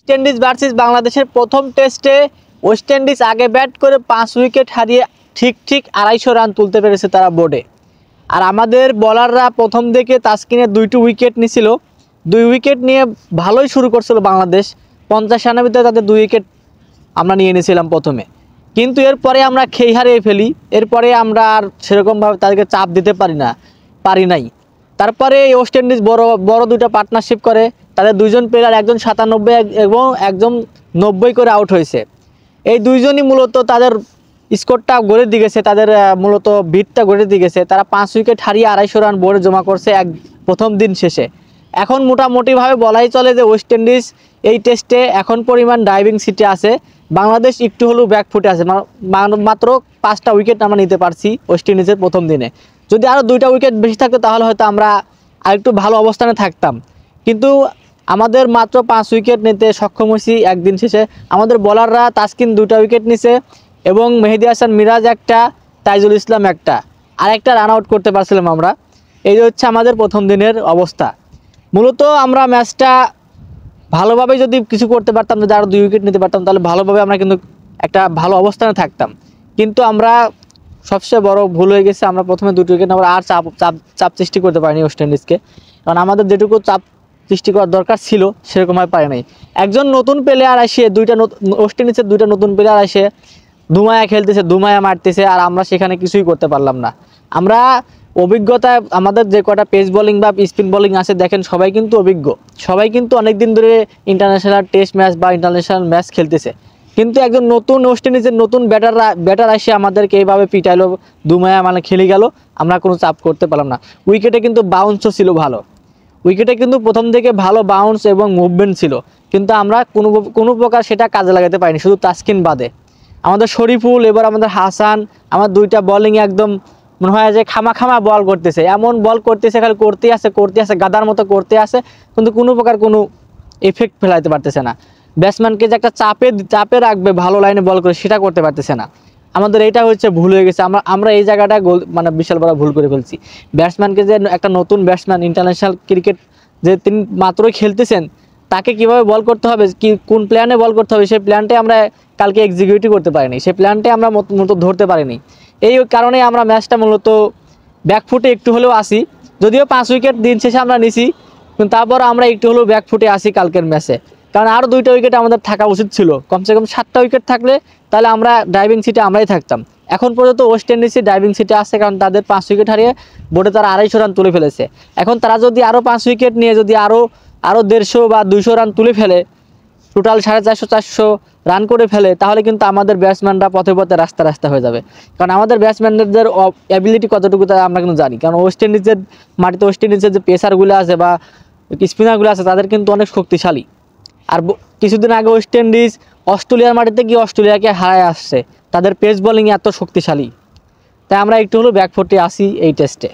West Indies versus বাংলাদেশের প্রথম টেস্টে ওয়েস্ট ইন্ডিজ আগে ব্যাট করে 5 উইকেট হারিয়ে ঠিক 250 রান তুলতে পেরেছে তারা বোর্ডে। আর আমাদের বলাররা প্রথম দিকে তাসকিনের 2টি উইকেট নিয়েছিল, 2 উইকেট নিয়ে ভালোই শুরু করছিল বাংলাদেশ। 50 রানের ভিতরে তাদের 2 উইকেট আমরা নিয়ে নিয়েছিলাম প্রথমে, কিন্তু এরপরে আমরা খেই হারিয়ে ফেলি। এরপরে আমরা আর সেরকমভাবে তাদেরকে চাপ দিতে পারি নাই। তারপরে ওয়েস্ট ইন্ডিজ বড় দুটো পার্টনারশিপ করে, তাদের দুইজন প্লেয়ার, একজন 97 এবং একজন 90 করে আউট হয়েছে। এই দুইজনই মূলত তাদের স্কোরটা গড়ে দিয়েছে, তাদের মূলত বিটটা গড়ে দিয়েছে। তারা 5 উইকেট হারিয়ে 250 রান বোর্ডে জমা করছে প্রথম দিন শেষে। এখন মোটামুটিভাবে বলাই চলে যে ওয়েস্ট ইন্ডিজ এই টেস্টে এখন পরিমাণ ড্রাইভিং সিটে আছে, বাংলাদেশ একটু হলেও ব্যাকফুটে আছে। মাত্র 5টা উইকেট আমরা নিতে পারছি ওয়েস্ট ইন্ডিজের প্রথম দিনে। যদি আরও 2টা উইকেট বেশি থাকতো তাহলে হয়তো আমরা আরেকটু ভালো অবস্থানে থাকতাম, কিন্তু আমাদের মাত্র 5 উইকেট নিতে সক্ষম হয়েছি একদিন শেষে। আমাদের বলাররা তাসকিন 2টা উইকেট নিছে এবং মেহেদী হাসান মিরাজ একটা, তাইজুল ইসলাম একটা, আরেকটা রান আউট করতে পারছিলাম আমরা। এই হচ্ছে আমাদের প্রথম দিনের অবস্থা। মূলত আমরা ম্যাচটা ভালোভাবে যদি কিছু করতে পারতাম, যদি আরও 2 উইকেট নিতে পারতাম, তাহলে ভালোভাবে আমরা কিন্তু একটা ভালো অবস্থানে থাকতাম। কিন্তু আমরা সবচেয়ে বড় ভুল হয়ে গেছে, আমরা প্রথমে 2টি উইকেট নেওয়ার আর চাপ সৃষ্টি করতে পারিনি ওয়েস্ট ইন্ডিজকে। কারণ আমাদের যেটুকু চাপ সৃষ্টি করার দরকার ছিল সেরকমভাবে পারে নাই। একজন নতুন প্লেয়ার আসে, ওয়েস্ট ইন্ডিজের 2টা নতুন প্লেয়ার আসে ধুমায়া খেলতেছে, ধুমায়া মারতেছে, আর আমরা সেখানে কিছুই করতে পারলাম না। আমরা অভিজ্ঞতায় আমাদের যে কটা পেস বোলিং বা স্পিন বোলিং আছে দেখেন, সবাই কিন্তু অভিজ্ঞ, সবাই কিন্তু অনেক দিন ধরে ইন্টারন্যাশনাল টেস্ট ম্যাচ বা ইন্টারন্যাশনাল ম্যাচ খেলতেছে। কিন্তু একজন নতুন ওয়েস্ট ইন্ডিজের নতুন ব্যাটার আসে আমাদেরকে এইভাবে পিটাইলো, ধুমায়া মানে খেলে গেল, আমরা কোনো চাপ করতে পারলাম না। উইকেটে কিন্তু বাউন্সও ছিল ভালো, উইকেটে কিন্তু প্রথম থেকে ভালো বাউন্স এবং মুভমেন্ট ছিল, কিন্তু আমরা কোনো প্রকার সেটা কাজে লাগাতে পারিনি, শুধু তাসকিন বাদে। আমাদের শরীফুল, এবার আমাদের হাসান, আমার 2টা বলিংয়ে একদম মনে হয় যে খামা বল করতেছে, এমন বল করতেছে, খালি করতে আছে গাদার মতো করতে আছে, কিন্তু কোনো প্রকার কোনো এফেক্ট ফেলাইতে পারতেছে না। ব্যাটসম্যানকে যে একটা চাপে রাখবে ভালো লাইনে বল করে, সেটা করতে পারতেছে না। আমাদের এইটা হচ্ছে ভুল হয়ে গেছে, আমরা এই জায়গাটায় মানে বিশাল বড় ভুল করে ফেলছি। ব্যাটসম্যানকে যে একটা নতুন ব্যাটসম্যান, ইন্টারন্যাশনাল ক্রিকেট যে তিনি মাত্রই খেলতেছেন, তাকে কিভাবে বল করতে হবে, কোন প্ল্যানে বল করতে হবে, সেই প্ল্যানটাই আমরা কালকে এক্সিকিউটিভ করতে পারিনি, সেই প্ল্যানটাই আমরা মূলত ধরতে পারিনি। এই কারণে আমরা ম্যাচটা মূলত ব্যাকফুটে একটু হলেও আসি। যদিও 5 উইকেট দিন শেষে আমরা নিছি, কিন্তু তারপর আমরা একটু হলেও ব্যাকফুটে আসি কালকের ম্যাচে। কারণ আরও 2টা উইকেট আমাদের থাকা উচিত ছিল, কমসে কম 7টা উইকেট থাকলে তাহলে আমরা ড্রাইভিং সিটে আমরাই থাকতাম। এখন পর্যন্ত ওয়েস্ট ইন্ডিজই ড্রাইভিং সিটে আসছে, কারণ তাদের 5 উইকেট হারিয়ে বোর্ডে তারা 250 রান তুলে ফেলেছে। এখন তারা যদি আরও 5 উইকেট নিয়ে যদি আরও 150 বা 200 রান তুলে ফেলে, টোটাল 450 রান করে ফেলে, তাহলে কিন্তু আমাদের ব্যাটসম্যানরা পথে রাস্তা হয়ে যাবে। কারণ আমাদের ব্যাটসম্যানদের অ্যাবিলিটি কতটুকু তা আমরা কিন্তু জানি। কারণ ওয়েস্ট ইন্ডিজের মাটিতে ওয়েস্ট ইন্ডিজের যে পেসারগুলো আছে বা স্পিনারগুলো আছে, তাদের কিন্তু অনেক শক্তিশালী। আর কিছুদিন আগে ওয়েস্ট ইন্ডিজ অস্ট্রেলিয়ার মাটিতে গিয়ে অস্ট্রেলিয়াকে হারায় আসছে, তাদের পেস বোলিং এত শক্তিশালী। তাই আমরা একটু হলেও ব্যাকফুটে আসি এই টেস্টে।